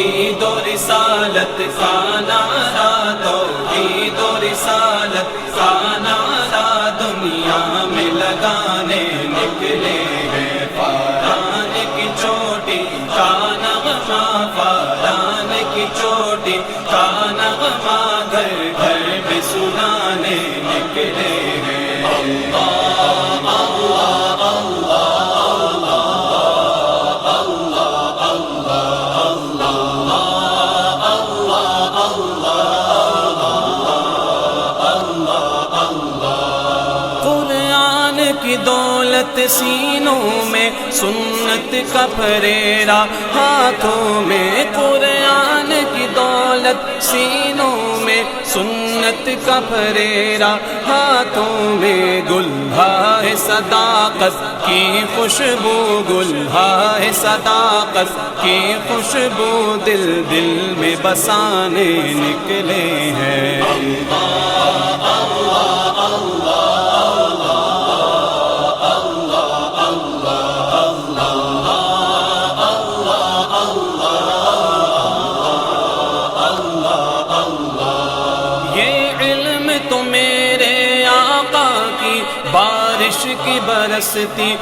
توحید و رسالت کا نعرہ، توحید و رسالت کا نعرہ دنیا میں لگانے نکلے ہیں۔ فاران کی چوٹی کا نغمہ، فاران کی چوٹی کا نغمہ گھر گھر میں سنانے نکلے ہیں۔ اللہ اللہ کی دولت سینوں میں، سنت کا پھریرا ہاتھوں میں، قرآن کی دولت سینوں میں، سنت کا پھریرا ہاتھوں میں، گلہائے صداقت کی خوشبو، گلہائے صداقت کی خوشبو دل دل میں بسانے نکلے ہیں۔ اللہ اللہ اللہ بارش کی برستی